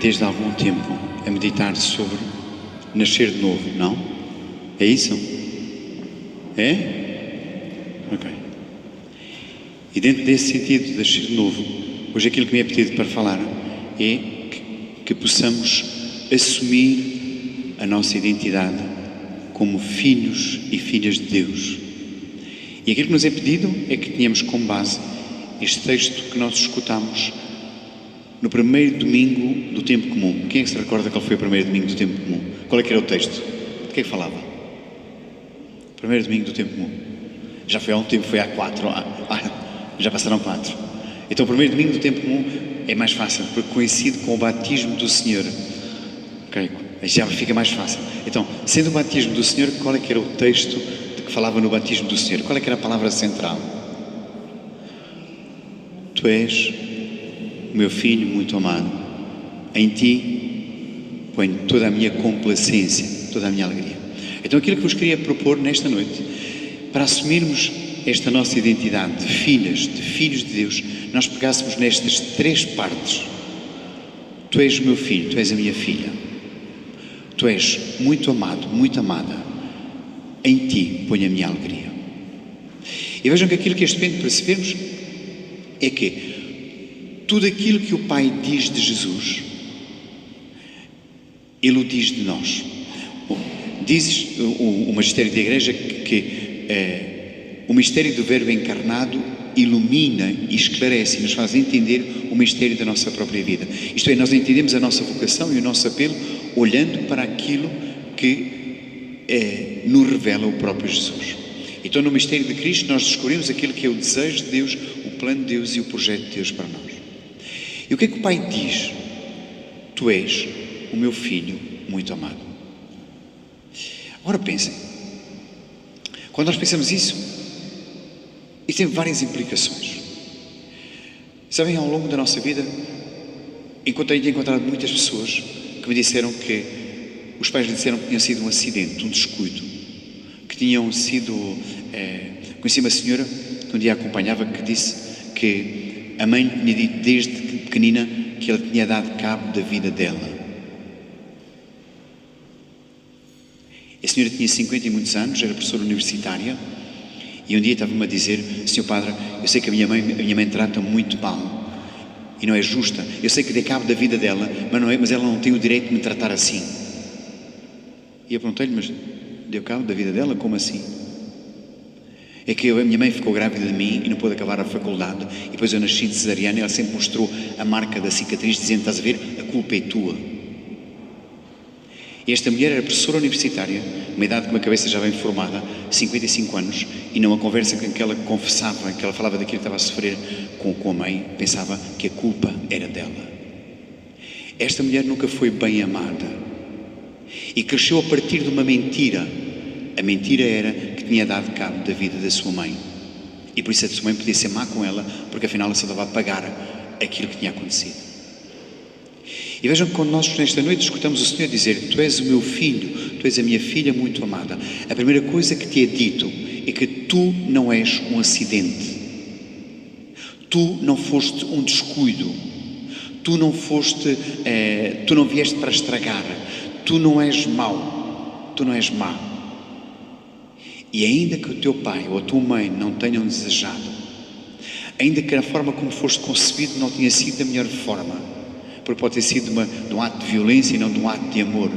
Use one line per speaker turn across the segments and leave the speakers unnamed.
desde há algum tempo a meditar sobre nascer de novo, não? É isso? É? Ok. E dentro desse sentido de nascer de novo, hoje aquilo que me é pedido para falar é que possamos assumir a nossa identidade como filhos e filhas de Deus. E aquilo que nos é pedido é que tenhamos como base este texto que nós escutamos no primeiro domingo do tempo comum. Quem é que se recorda qual foi o primeiro domingo do tempo comum? Qual é que era o texto? De que é que falava? Primeiro domingo do tempo comum. Já foi há um tempo, foi há 4. Já passaram 4. Então o primeiro domingo do tempo comum é mais fácil, porque coincide com o batismo do Senhor. Ok? Já fica mais fácil. Então, sendo o batismo do Senhor, qual é que era o texto de que falava no batismo do Senhor? Qual é que era a palavra central? Tu és o meu filho muito amado. Em ti ponho toda a minha complacência, toda a minha alegria. Então aquilo que vos queria propor nesta noite, para assumirmos esta nossa identidade de filhas, de filhos de Deus, nós pegássemos nestas 3 partes. Tu és o meu filho, tu és a minha filha. Tu és muito amado, muito amada. Em ti ponho a minha alegria. E vejam que aquilo que este momento percebemos é que tudo aquilo que o Pai diz de Jesus, Ele o diz de nós. Diz o magistério da Igreja que o mistério do Verbo encarnado ilumina e esclarece e nos faz entender o mistério da nossa própria vida. Isto é, nós entendemos a nossa vocação e o nosso apelo olhando para aquilo que nos revela o próprio Jesus. Então no mistério de Cristo nós descobrimos aquilo que é o desejo de Deus, o plano de Deus e o projeto de Deus para nós. E o que é que o Pai diz? Tu és o meu filho muito amado. Agora pensem, quando nós pensamos isso tem várias implicações. Sabem, ao longo da nossa vida, tenho encontrado muitas pessoas que me disseram que os pais lhe disseram que tinha sido um acidente, um descuido, que tinham sido... Conheci uma senhora que um dia acompanhava que disse que a mãe tinha dito desde pequenina que ela tinha dado cabo da vida dela. A senhora tinha 50 e muitos anos, era professora universitária, e um dia estava-me a dizer: Senhor Padre, eu sei que a minha mãe trata-me muito mal e não é justa. Eu sei que dei cabo da vida dela, mas ela não tem o direito de me tratar assim. E eu perguntei-lhe: mas deu cabo da vida dela? Como assim? É que a minha mãe ficou grávida de mim e não pôde acabar a faculdade, e depois eu nasci de cesariana e ela sempre mostrou a marca da cicatriz, dizendo: estás a ver, a culpa é tua. E esta mulher era professora universitária, uma idade com uma cabeça já bem formada, 55 anos, e numa conversa em que ela confessava, em que ela falava daquilo que estava a sofrer com a mãe, pensava que a culpa era dela. Esta mulher nunca foi bem amada e cresceu a partir de uma mentira. A mentira era que tinha dado cabo da vida da sua mãe, e por isso a sua mãe podia ser má com ela, porque afinal ela só estava a pagar aquilo que tinha acontecido. E vejam que quando nós nesta noite escutamos o Senhor dizer: tu és o meu filho, tu és a minha filha muito amada, a primeira coisa que te é dito é que tu não és um acidente, tu não foste um descuido, tu não vieste para estragar, tu não és mau, tu não és má. E ainda que o teu pai ou a tua mãe não tenham desejado, ainda que a forma como foste concebido não tenha sido da melhor forma, porque pode ter sido de um ato de violência e não de um ato de amor,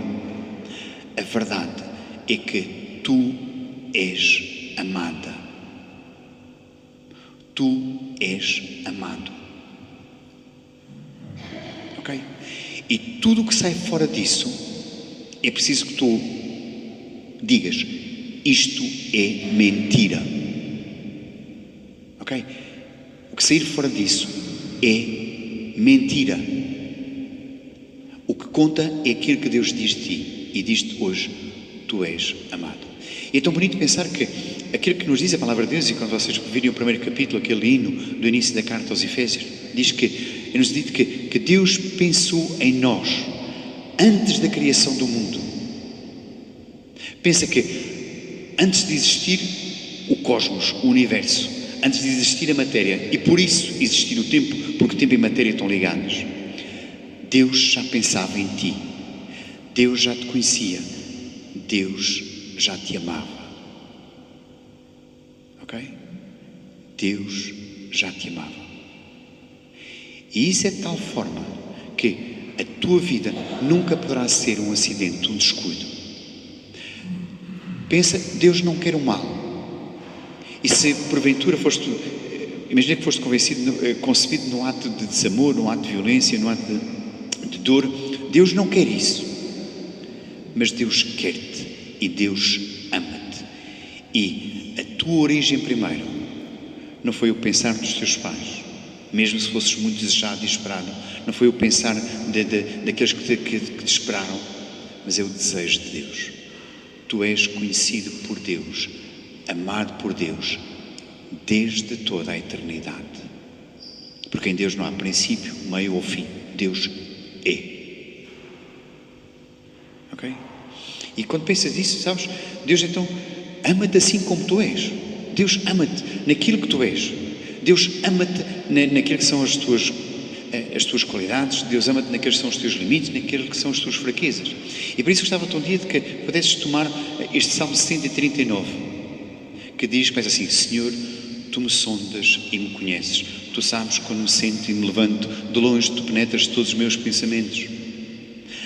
a verdade é que tu és amada. Tu és amado. Ok? E tudo o que sai fora disso, é preciso que tu digas: isto é mentira. Ok? O que sair fora disso é mentira. O que conta é aquilo que Deus diz de ti, e diz-te hoje: tu és amado. E é tão bonito pensar que aquilo que nos diz a palavra de Deus, e quando vocês virem o primeiro capítulo, aquele hino do início da carta aos Efésios, diz que é-nos dito que Deus pensou em nós antes da criação do mundo. Pensa que antes de existir o cosmos, o universo, antes de existir a matéria, e por isso existir o tempo, porque tempo e matéria estão ligados, Deus já pensava em ti. Deus já te conhecia. Deus já te amava. Ok? Deus já te amava. E isso é de tal forma que a tua vida nunca poderá ser um acidente, um descuido. Pensa, Deus não quer o mal. E se porventura foste, imagina que foste concebido num ato de desamor, num ato de violência, num ato de dor, Deus não quer isso. Mas Deus quer-te e Deus ama-te. E a tua origem primeiro não foi o pensar dos teus pais, mesmo se fosses muito desejado e esperado, não foi o pensar daqueles que te esperaram, mas é o desejo de Deus. Tu és conhecido por Deus, amado por Deus, desde toda a eternidade. Porque em Deus não há princípio, meio ou fim. Deus é. Ok? E quando pensas nisso, sabes, Deus então ama-te assim como tu és. Deus ama-te naquilo que tu és. Deus ama-te naquilo que são as tuas qualidades. Deus ama-te naqueles que são os teus limites, naquilo que são as tuas fraquezas. E por isso gostava-te um dia de que pudesses tomar este Salmo 139, que diz, começa assim: Senhor, Tu me sondas e me conheces. Tu sabes quando me sento e me levanto. De longe Tu penetras todos os meus pensamentos.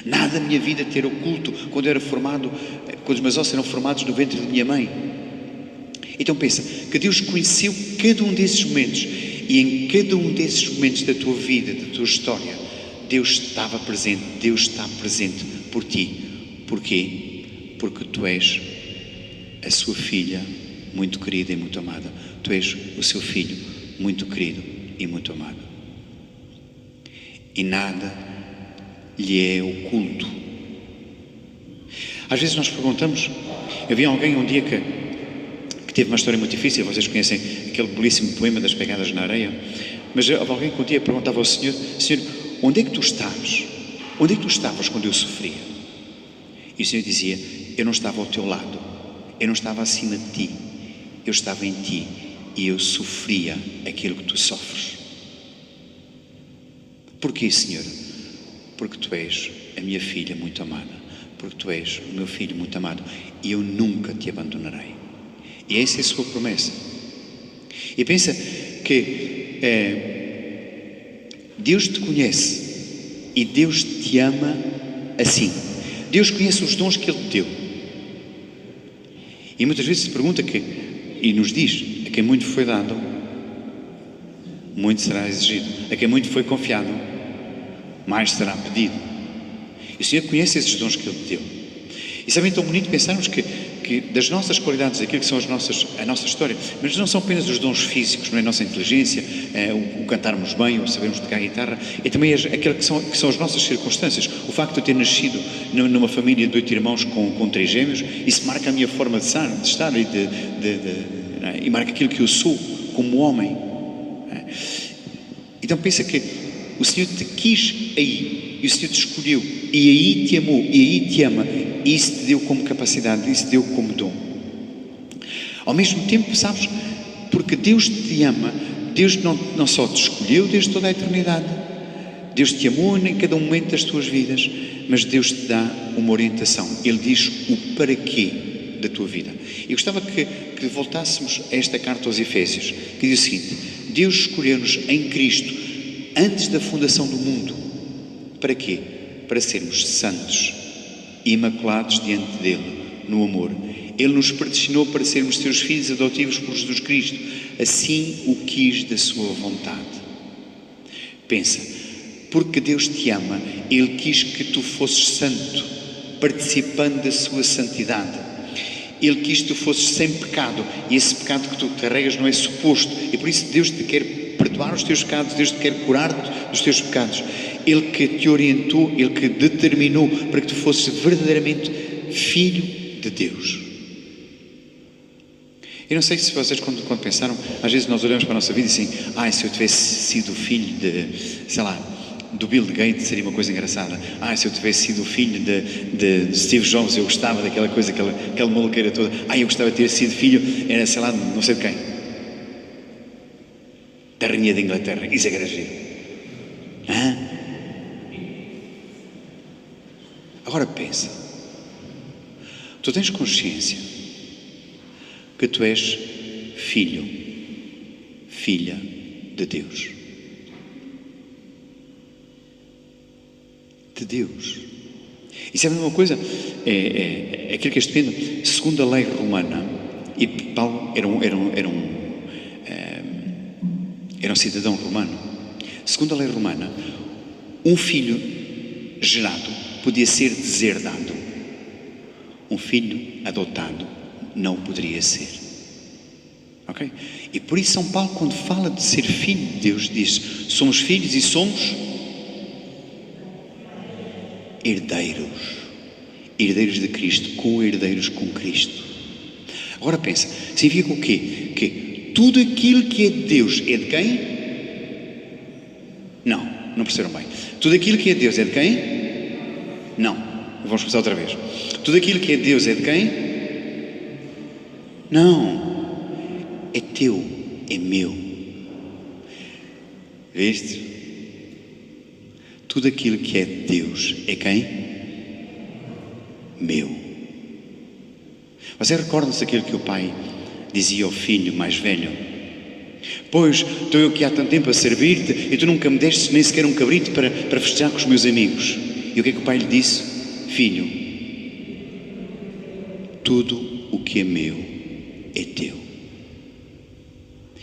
Nada da minha vida ter oculto quando eu era formado, quando os meus ossos eram formados no ventre de minha mãe. Então pensa, que Deus conheceu cada um desses momentos, e em cada um desses momentos da tua vida, da tua história, Deus estava presente, Deus está presente por ti. Porquê? Porque tu és a sua filha muito querida e muito amada. Tu és o seu filho muito querido e muito amado. E nada lhe é oculto. Às vezes nós perguntamos, havia alguém um dia que teve uma história muito difícil, vocês conhecem aquele belíssimo poema das pegadas na areia, mas houve alguém que um dia perguntava ao Senhor: Senhor, onde é que tu estás? Onde é que tu estavas quando eu sofria? E o Senhor dizia: eu não estava ao teu lado, eu não estava acima de ti, eu estava em ti e eu sofria aquilo que tu sofres. Porquê, Senhor? Porque tu és a minha filha muito amada, porque tu és o meu filho muito amado, e eu nunca te abandonarei. E essa é a sua promessa. E pensa que Deus te conhece e Deus te ama assim. Deus conhece os dons que Ele te deu. E muitas vezes se pergunta e nos diz: a quem muito foi dado, muito será exigido. A quem muito foi confiado, mais será pedido. E o Senhor conhece esses dons que Ele te deu. E sabe, tão bonito pensarmos que das nossas qualidades, aquilo que são a nossa história, mas não são apenas os dons físicos, não é a nossa inteligência, o cantarmos bem, o sabermos tocar guitarra, é também aquilo que são as nossas circunstâncias. O facto de eu ter nascido numa família de 8 irmãos com 3 gêmeos, isso marca a minha forma de estar e marca aquilo que eu sou como homem. Então pensa que o Senhor te quis aí, e o Senhor te escolheu, e aí te amou, e aí te ama, e isso te deu como capacidade, isso te deu como dom. Ao mesmo tempo, sabes, porque Deus te ama, Deus não só te escolheu desde toda a eternidade, Deus te amou em cada momento das tuas vidas, mas Deus te dá uma orientação. Ele diz o para quê da tua vida. E gostava que voltássemos a esta carta aos Efésios, que diz o seguinte: Deus escolheu-nos em Cristo antes da fundação do mundo. Para quê? Para sermos santos, imaculados diante dele, no amor. Ele nos predestinou para sermos seus filhos adotivos por Jesus Cristo. Assim o quis da sua vontade. Pensa, porque Deus te ama, Ele quis que tu fosses santo, participando da sua santidade. Ele quis que tu fosses sem pecado, e esse pecado que tu carregas não é suposto, e por isso Deus te quer perdoar os teus pecados, Deus te quer curar-te dos teus pecados. Ele que te orientou, Ele que determinou para que tu fosses verdadeiramente filho de Deus. Eu não sei se vocês, quando pensaram, às vezes nós olhamos para a nossa vida e assim: se eu tivesse sido filho do Bill Gates, seria uma coisa engraçada. Se eu tivesse sido filho de Steve Jobs, eu gostava daquela coisa, aquela maluqueira toda. Eu gostava de ter sido filho, era, sei lá, não sei de quem. Da Rainha da Inglaterra. Isso é que era giro. Agora pensa, tu tens consciência que tu és filho, filha de Deus. De Deus. E sabe uma coisa? É aquilo que este Pedro, segundo a lei romana, e Paulo era um cidadão romano. Segundo a lei romana, um filho gerado podia ser deserdado. Um filho adotado não poderia ser. Ok? E por isso São Paulo, quando fala de ser filho de Deus, diz: somos filhos e somos herdeiros. Herdeiros de Cristo, co-herdeiros com Cristo. Agora pensa, significa o quê? Que tudo aquilo que é de Deus é de quem? Não perceberam bem. Tudo aquilo que é de Deus é de quem? Não. Vamos começar outra vez. Tudo aquilo que é de Deus é de quem? Não. É teu, é meu. Viste? Tudo aquilo que é de Deus é quem? Meu. Você recorda-se daquilo que o pai dizia ao filho mais velho? Pois, estou eu aqui há tanto tempo a servir-te e tu nunca me deste nem sequer um cabrito para festejar com os meus amigos. E o que é que o pai lhe disse? Filho, tudo o que é meu é teu.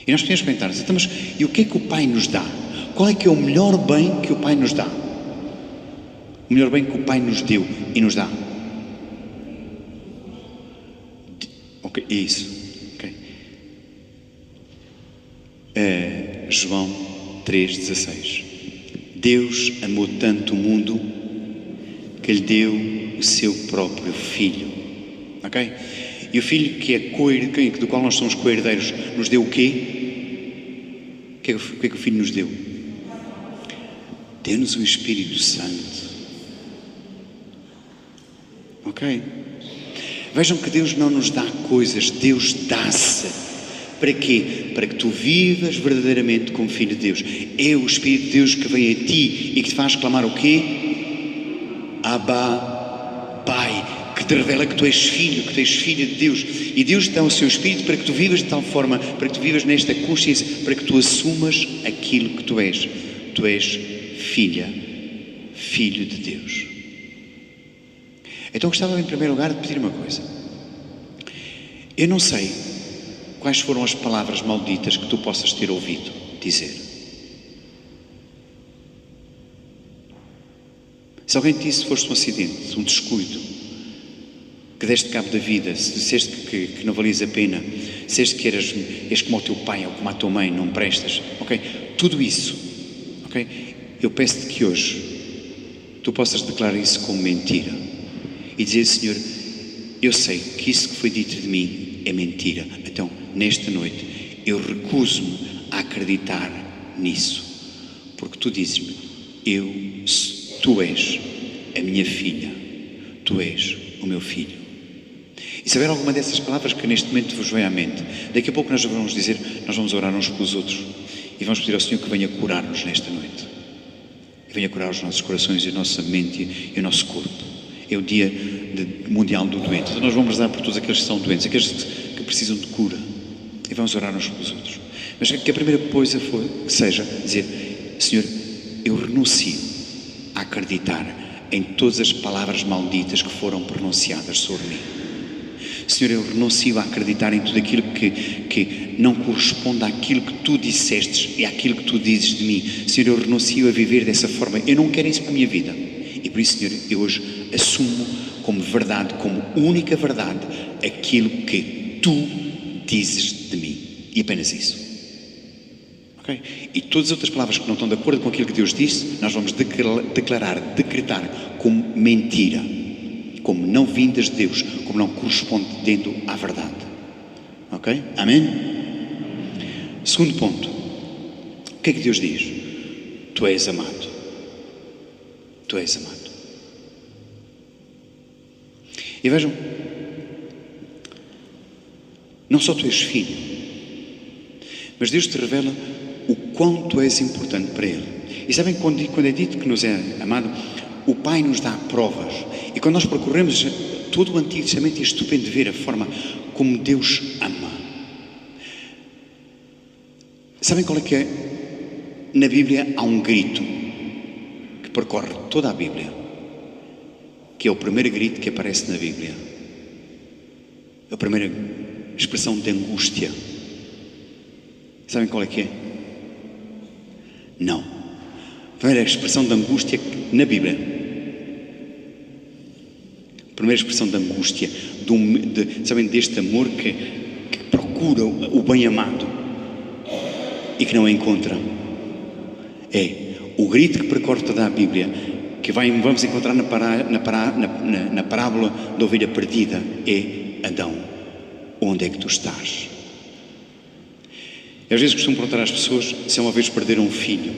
E nós podemos pensar, então, mas e o que é que o pai nos dá? Qual é que é o melhor bem que o pai nos dá? O melhor bem que o pai nos deu e nos dá? Ok, é isso. Okay. João 3,16. Deus amou tanto o mundo que lhe deu o seu próprio Filho. Ok? E o Filho que é do qual nós somos co-herdeiros nos deu o quê? O que é que o Filho nos deu? Deu-nos o Espírito Santo. Ok? Vejam que Deus não nos dá coisas, Deus dá-se. Para quê? Para que tu vivas verdadeiramente como filho de Deus. É o Espírito de Deus que vem a ti e que te faz clamar o quê? Abba, Pai, que te revela que tu és filho, que tu és filha de Deus. E Deus te dá o seu Espírito para que tu vivas de tal forma, para que tu vivas nesta consciência, para que tu assumas aquilo que tu és. Tu és filha, filho de Deus. Então gostava em primeiro lugar de pedir uma coisa. Eu não sei quais foram as palavras malditas que tu possas ter ouvido dizer. Se alguém te disse que foste um acidente, um descuido, que deste cabo da vida, se disseste que não valias a pena, se disseste que és como o teu pai ou como a tua mãe, não prestas, ok? Tudo isso, ok? Eu peço-te que hoje tu possas declarar isso como mentira e dizer: Senhor, eu sei que isso que foi dito de mim é mentira. Então, nesta noite, eu recuso-me a acreditar nisso. Porque tu dizes-me: tu és a minha filha, tu és o meu filho. E se houver alguma dessas palavras que neste momento vos vem à mente, daqui a pouco nós vamos dizer, nós vamos orar uns pelos outros e vamos pedir ao Senhor que venha curar-nos nesta noite. E venha curar os nossos corações e a nossa mente e o nosso corpo. É o dia mundial do doente. Então nós vamos rezar por todos aqueles que são doentes, aqueles que precisam de cura. E vamos orar uns pelos outros. Mas que a primeira coisa seja dizer: Senhor, eu renuncio a acreditar em todas as palavras malditas que foram pronunciadas sobre mim. Senhor, eu renuncio a acreditar em tudo aquilo que não corresponde àquilo que tu dissestes e àquilo que tu dizes de mim. Senhor, eu renuncio a viver dessa forma. Eu não quero isso para a minha vida. E por isso, Senhor, eu hoje assumo como verdade, como única verdade, aquilo que tu dizes de mim. E apenas isso. Ok? E todas as outras palavras que não estão de acordo com aquilo que Deus disse, nós vamos decretar como mentira, como não vindas de Deus, como não correspondendo à verdade. Ok? Amém? Segundo ponto. O que é que Deus diz? Tu és amado. Tu és amado. E vejam, não só tu és filho, mas Deus te revela o quão tu és importante para Ele. E sabem, quando é dito que nos é amado, o Pai nos dá provas. E quando nós percorremos todo o Antigo Testamento, é estupendo ver a forma como Deus ama. Sabem qual é que é? Na Bíblia há um grito que percorre toda a Bíblia, que é o primeiro grito que aparece na Bíblia. A primeira expressão de angústia. Sabem qual é que é? Não. A primeira expressão de angústia na Bíblia. A primeira expressão de angústia, sabem, deste amor que procura o bem amado e que não encontra. É o grito que percorre toda a Bíblia, que vamos encontrar na parábola da ovelha perdida, é: Adão, onde é que tu estás? E às vezes costumo perguntar às pessoas se uma vez perderam um filho,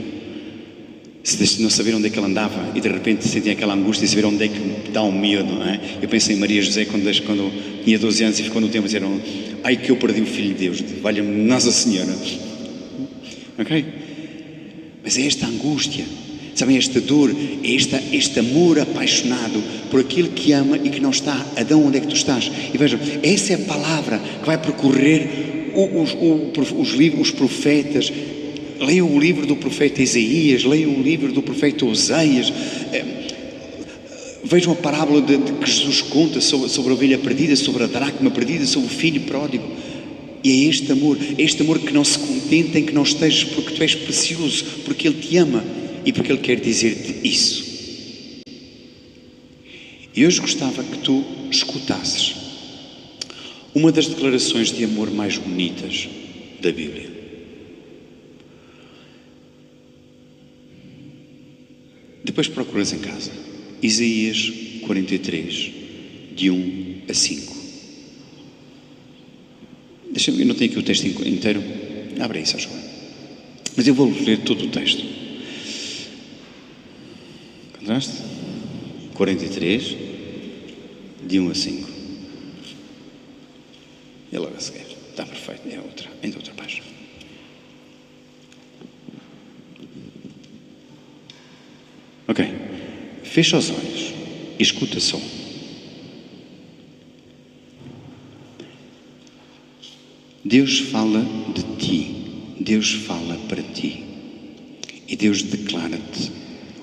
se não saberam onde é que ele andava e de repente sentem aquela angústia de saber onde é que dá um medo, não é? Eu pensei em Maria José quando tinha 12 anos e ficou no tempo a dizer: ai que eu perdi o filho de Deus, valha-me Nossa Senhora. Ok? Mas é esta angústia, sabem, esta dor, este amor apaixonado por aquilo que ama e que não está. Adão, onde é que tu estás? E vejam, essa é a palavra que vai percorrer os profetas. Leiam o livro do profeta Isaías, leiam o livro do profeta Oseias, vejam a parábola que Jesus conta sobre a ovelha perdida, sobre a dracma perdida, sobre o filho pródigo. E é este amor que não se contenta em que não estejas, porque tu és precioso, porque Ele te ama e porque Ele quer dizer-te isso. E hoje gostava que tu escutasses uma das declarações de amor mais bonitas da Bíblia. Depois procuras em casa. Isaías 43, de 1 a 5. Eu não tenho aqui o texto inteiro. Abre isso, acho. Mas eu vou ler todo o texto. Encontraste? 43, de 1 a 5. E logo a seguir. Está perfeito. É ainda outra página. Ok. Fecha os olhos e escuta só. Deus fala de ti, Deus fala para ti e Deus declara-te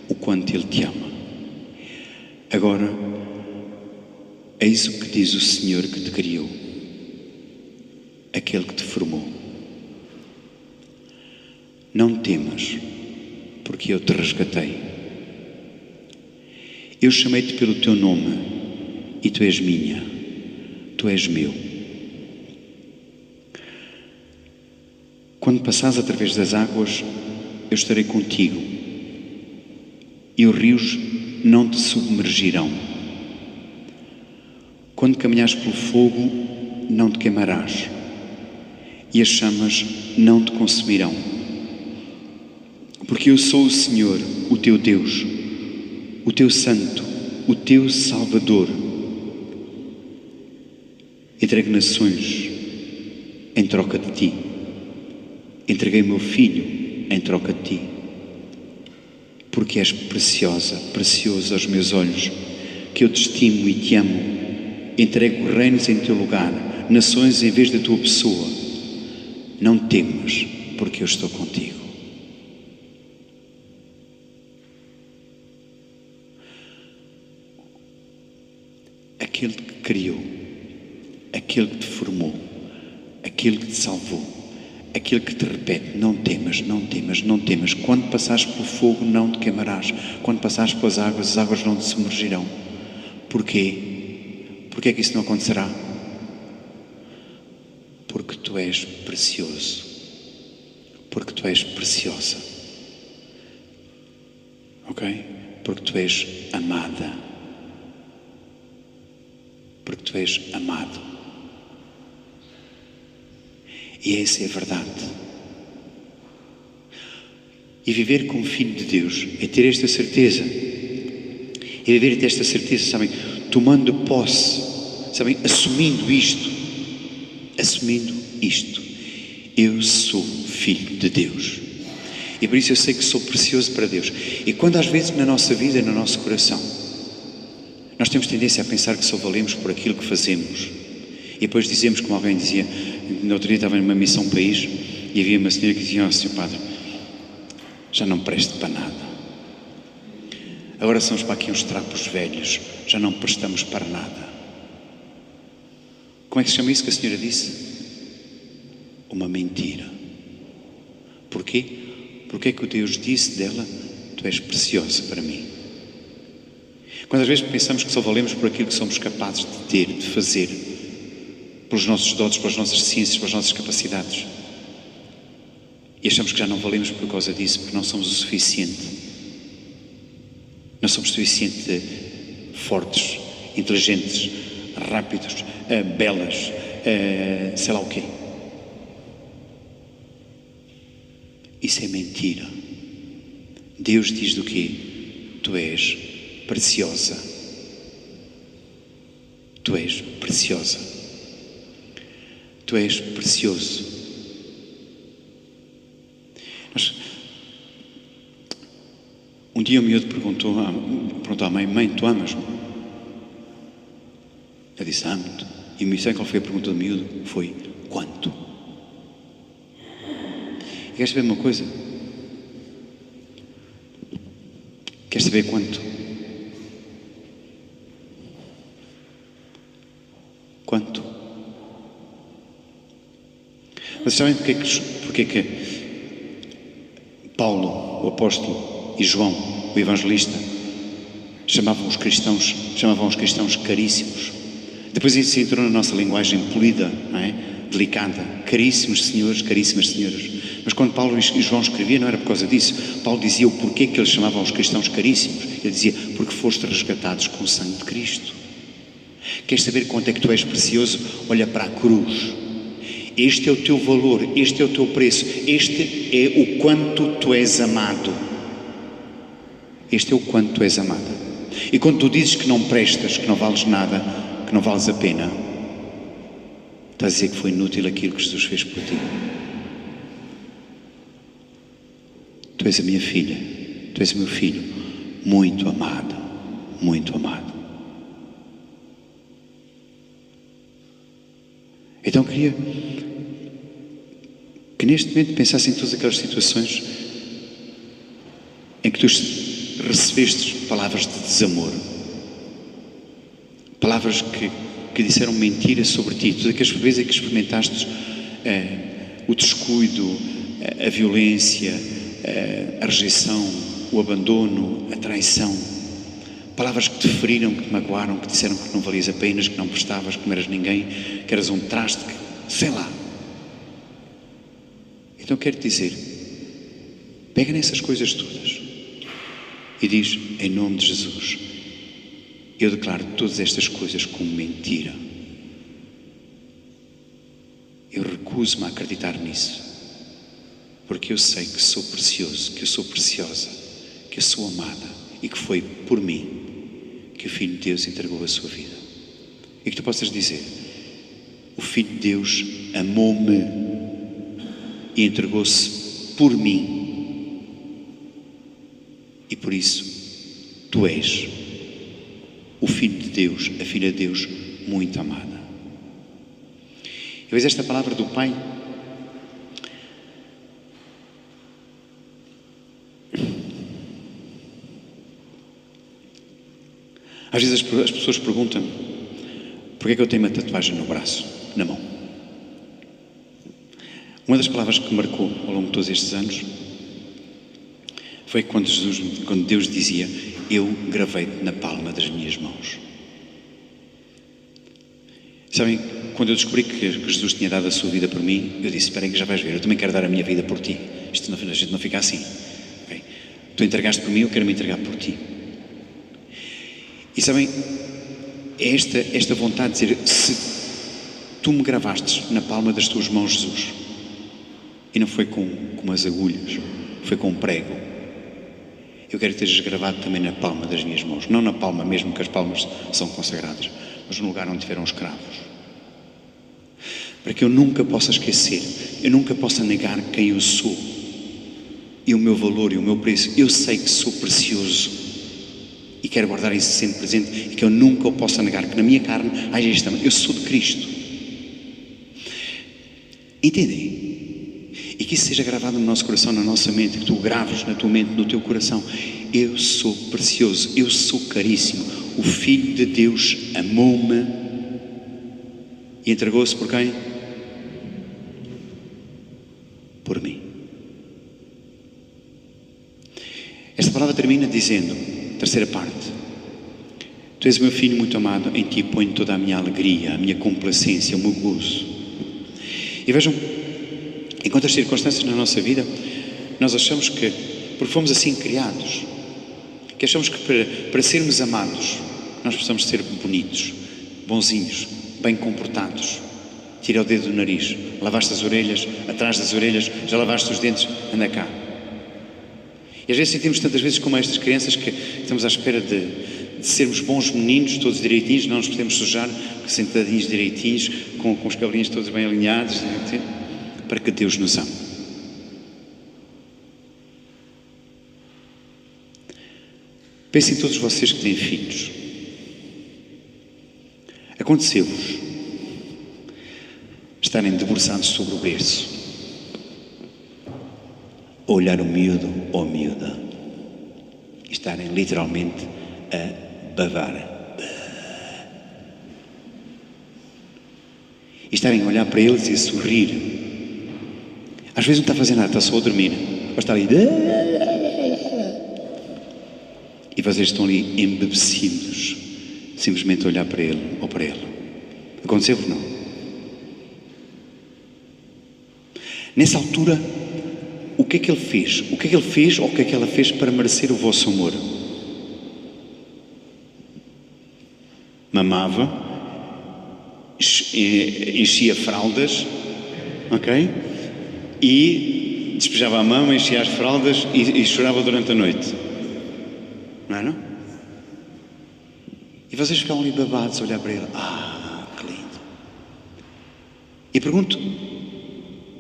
o quanto Ele te ama. Agora, eis o que diz o Senhor que te criou, aquele que te formou. Não temas, porque eu te resgatei. Eu chamei-te pelo teu nome e tu és minha, tu és meu. Quando passares através das águas, eu estarei contigo e os rios não te submergirão. Quando caminhares pelo fogo, não te queimarás e as chamas não te consumirão. Porque eu sou o Senhor, o teu Deus, o teu Santo, o teu Salvador. Entregue nações em troca de ti. Entreguei meu filho em troca de ti. Porque és preciosa, precioso aos meus olhos, que eu te estimo e te amo. Entrego reinos em teu lugar, nações em vez da tua pessoa. Não temas, porque eu estou contigo. Aquele que criou, aquele que te formou, aquele que te salvou, aquele que te repete: não temas, não temas, não temas. Quando passares pelo fogo, não te queimarás. Quando passares pelas águas, as águas não te submergirão. Porquê? Porquê é que isso não acontecerá? Porque tu és precioso. Porque tu és preciosa. Ok? Porque tu és amada. Porque tu és amado. E essa é a verdade. E viver como filho de Deus é ter esta certeza. É viver esta certeza, sabem, tomando posse, sabem, assumindo isto. Assumindo isto. Eu sou filho de Deus. E por isso eu sei que sou precioso para Deus. E quando às vezes na nossa vida, no nosso coração, nós temos tendência a pensar que só valemos por aquilo que fazemos. E depois dizemos, como alguém dizia, no outro dia estava numa missão um país e havia uma senhora que dizia: Sr. Padre, já não presto para nada. Agora somos para aqui uns trapos velhos, já não prestamos para nada. Como é que se chama isso que a senhora disse? Uma mentira. Porquê? Porque é que o Deus disse dela: tu és preciosa para mim. Quando às vezes pensamos que só valemos por aquilo que somos capazes de ter, de fazer, pelos nossos dotes, pelas nossas ciências, pelas nossas capacidades, e achamos que já não valemos por causa disso, porque não somos o suficiente. Não somos suficiente fortes, inteligentes, rápidos, belas, sei lá o quê. Isso é mentira. Deus diz do quê? Tu és preciosa. Tu és preciosa. Tu és precioso. Um dia o miúdo perguntou à mãe: mãe, tu amas-me? Eu disse: amo-te. E me disseram qual foi a pergunta do miúdo? Foi: quanto? E queres saber uma coisa? Queres saber quanto? Quanto? Mas sabem porque é que Paulo, o apóstolo, e João, o evangelista, chamavam os cristãos caríssimos? Depois isso entrou na nossa linguagem polida, não é? Delicada. Caríssimos senhores, caríssimas senhoras. Mas quando Paulo e João escreviam, não era por causa disso. Paulo dizia o porquê que eles chamavam os cristãos caríssimos. Ele dizia: porque foste resgatados com o sangue de Cristo. Queres saber quanto é que tu és precioso? Olha para a cruz. Este é o teu valor, este é o teu preço, este é o quanto tu és amado. Este é o quanto tu és amada. E quando tu dizes que não prestas, que não vales nada, que não vales a pena, estás a dizer que foi inútil aquilo que Jesus fez por ti. Tu és a minha filha, tu és o meu filho, muito amado, muito amado. Então queria que neste momento pensassem em todas aquelas situações em que tu recebeste palavras de desamor, palavras que disseram mentira sobre ti, todas aquelas vezes em que experimentaste o descuido, a violência, a rejeição, o abandono, a traição, palavras que te feriram, que te magoaram, que disseram que não valias a pena, que não prestavas, que não eras ninguém, que eras um traste, sei lá. Então quero dizer, pega nessas coisas todas e diz: em nome de Jesus, eu declaro todas estas coisas como mentira. Eu recuso-me a acreditar nisso, porque eu sei que sou precioso, que eu sou preciosa, que eu sou amada e que foi por mim que o Filho de Deus entregou a sua vida. E que tu possas dizer: o Filho de Deus amou-me e entregou-se por mim, e por isso tu és o Filho de Deus, a Filha de Deus muito amada. E vês esta palavra do Pai? Às vezes as pessoas perguntam-me: porquê é que eu tenho uma tatuagem no braço, na mão? Uma das palavras que me marcou ao longo de todos estes anos foi quando Deus dizia: eu gravei-te na palma das minhas mãos. Sabem, quando eu descobri que Jesus tinha dado a sua vida por mim, eu disse: espera aí que já vais ver, eu também quero dar a minha vida por ti. A gente não fica assim, okay? Tu entregaste por mim, eu quero me entregar por ti. E sabem, é esta vontade de dizer: se tu me gravastes na palma das tuas mãos, Jesus, e não foi com umas agulhas, foi com um prego, eu quero que estejas gravado também na palma das minhas mãos. Não na palma mesmo, que as palmas são consagradas, mas no lugar onde tiveram escravos. Para que eu nunca possa esquecer, eu nunca possa negar quem eu sou. e o meu valor e o meu preço. Eu sei que sou precioso e quero guardar isso sempre presente e que eu nunca o possa negar, que na minha carne haja esta. Eu sou de Cristo. Entendem? E que isso seja gravado no nosso coração, na nossa mente, que tu graves na tua mente, no teu coração. Eu sou precioso, eu sou caríssimo. O Filho de Deus amou-me e entregou-se por quem? Por mim. Esta palavra termina dizendo, terceira parte: Tu és o meu filho muito amado, em ti ponho toda a minha alegria, a minha complacência, o meu gozo. E vejam, enquanto as circunstâncias na nossa vida, nós achamos que, porque fomos assim criados, que achamos que para sermos amados, nós precisamos ser bonitos, bonzinhos, bem comportados. Tira o dedo do nariz, lavaste as orelhas, atrás das orelhas, já lavaste os dentes, anda cá. E às vezes sentimos tantas vezes como estas crianças que estamos à espera de sermos bons meninos, todos direitinhos, não nos podemos sujar, sentadinhos direitinhos, com os cabelinhos todos bem alinhados, para que Deus nos ame. Pensem todos vocês que têm filhos. Aconteceu-vos estarem debruçados sobre o berço, a olhar o miúdo ou a miúda e estarem literalmente a bavar. E estarem a olhar para eles e a sorrir. Às vezes não está a fazer nada, está só a dormir. Ou está ali. E vocês estão ali embebecidos, simplesmente a olhar para ele ou para ela. Aconteceu-vos não? Nessa altura, o que é que ele fez? O que é que ele fez ou o que é que ela fez para merecer o vosso amor? Mamava, enchia fraldas, ok? E despejava a mama, enchia as fraldas e chorava durante a noite. Não é, não? E vocês ficavam ali babados a olhar para ele. Ah, que lindo. E pergunto,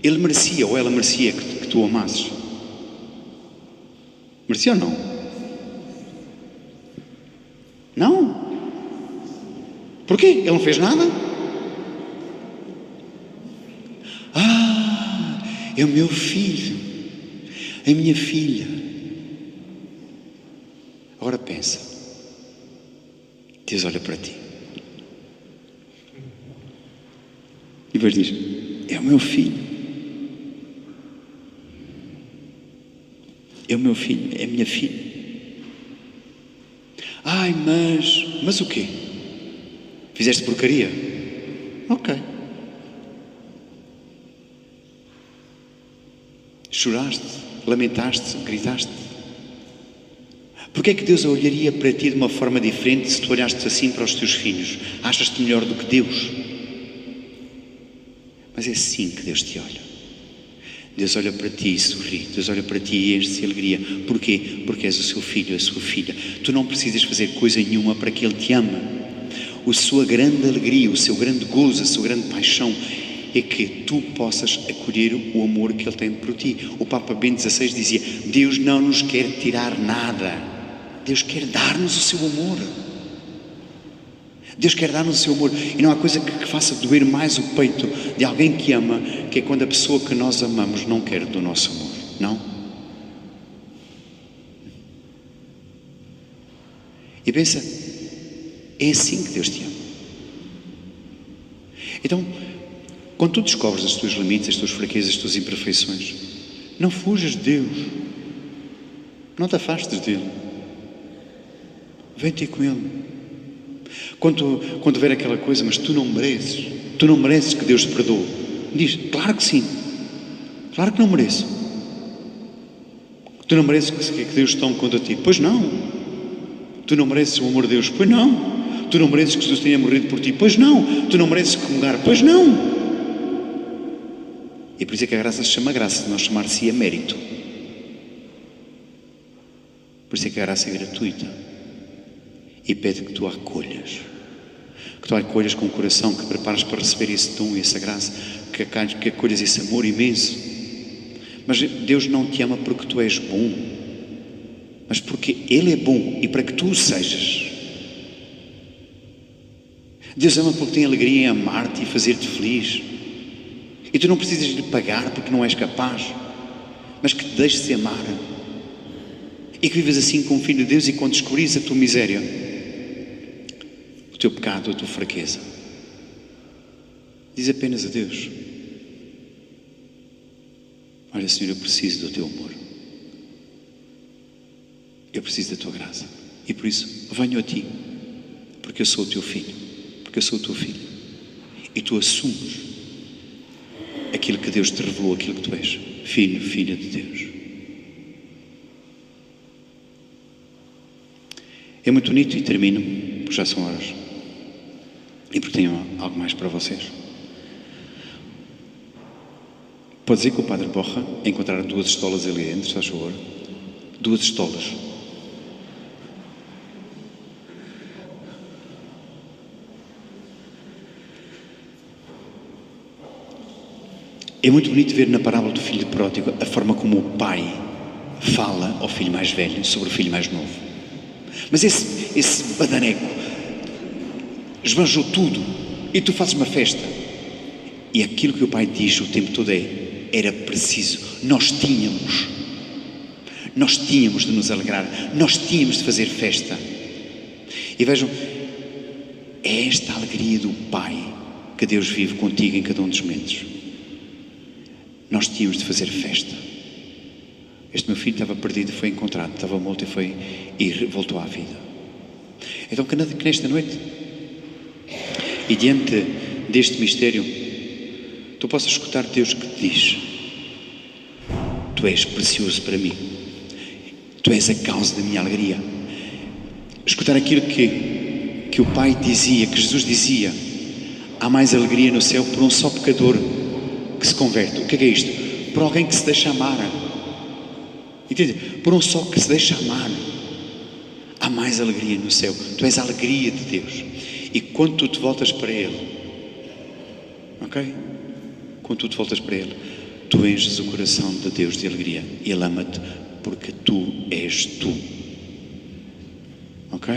ele merecia ou ela merecia que tu o amasses? Merecia ou não? Não? Porquê? Ele não fez nada? Ah, é o meu filho, a minha filha. Agora pensa, Deus olha para ti e depois diz, é o meu filho. É o meu filho, é a minha filha. Ai, mas o quê? Fizeste porcaria? Ok. Choraste, lamentaste, gritaste. Porquê é que Deus olharia para ti de uma forma diferente se tu olhastes assim para os teus filhos? Achas-te melhor do que Deus? Mas é assim que Deus te olha. Deus olha para ti e sorri. Deus olha para ti e enche-se de alegria. Porquê? Porque és o seu filho, a sua filha. Tu não precisas fazer coisa nenhuma para que Ele te ame. A sua grande alegria, o seu grande gozo, a sua grande paixão é que tu possas acolher o amor que Ele tem por ti. O Papa Bento XVI dizia, Deus não nos quer tirar nada. Deus quer dar-nos o seu amor. Deus quer dar-nos o seu amor. E não há coisa que faça doer mais o peito de alguém que ama, que é quando a pessoa que nós amamos não quer do nosso amor. Não? E pensa, é assim que Deus te ama. Então, quando tu descobres os teus limites, as tuas fraquezas, as tuas imperfeições, não fujas de Deus. Não te afastes dele. Vem ter com Ele. Quando ver aquela coisa, mas tu não mereces que Deus te perdoe. Diz, claro que sim. Claro que não mereço. Tu não mereces que Deus tome conta de ti. Pois não. Tu não mereces o amor de Deus. Pois não. Tu não mereces que Jesus tenha morrido por ti. Pois não. Tu não mereces comungar. Pois não. E por isso é que a graça se chama graça, de não chamar-se a mérito. Por isso é que a graça é gratuita. E pede que tu a acolhas. Que tu a acolhas com o coração, que prepares para receber esse dom e essa graça, que acolhas esse amor imenso. Mas Deus não te ama porque tu és bom, mas porque Ele é bom e para que tu o sejas. Deus ama porque tem alegria em amar-te e fazer-te feliz. E tu não precisas lhe pagar porque não és capaz, mas que te deixes amar. E que vivas assim como filho de Deus, e quando descobrires a tua miséria, o teu pecado, a tua fraqueza, diz apenas a Deus: olha, Senhor, eu preciso do teu amor. Eu preciso da tua graça. E por isso venho a ti, porque eu sou o teu filho, porque eu sou o teu filho. E tu assumes aquilo que Deus te revelou, aquilo que tu és, filho, filha de Deus. É muito bonito, e termino, porque já são horas, e porque tenho algo mais para vocês. Pode dizer que o Padre Borja encontraram 2 estolas ali dentro, se faz favor? 2 estolas. É muito bonito ver na parábola do filho pródigo a forma como o pai fala ao filho mais velho sobre o filho mais novo. Mas esse badaneco esbanjou tudo e tu fazes uma festa. E aquilo que o pai diz o tempo todo era preciso. Nós tínhamos de nos alegrar, nós tínhamos de fazer festa. E vejam, é esta alegria do Pai que Deus vive contigo em cada um dos momentos. Nós tínhamos de fazer festa. Este meu filho estava perdido, foi encontrado, estava morto e voltou à vida. Então que nesta noite, e diante deste mistério, tu possas escutar Deus que te diz: tu és precioso para mim, tu és a causa da minha alegria. Escutar aquilo que o Pai dizia, que Jesus dizia: há mais alegria no céu por um só pecador que se converte. O que é isto? Por alguém que se deixa amar. Entende? Por um só que se deixa amar. Há mais alegria no céu. Tu és a alegria de Deus. E quando tu te voltas para Ele, ok? Quando tu te voltas para Ele, tu enches o coração de Deus de alegria. E Ele ama-te porque tu és tu. Ok?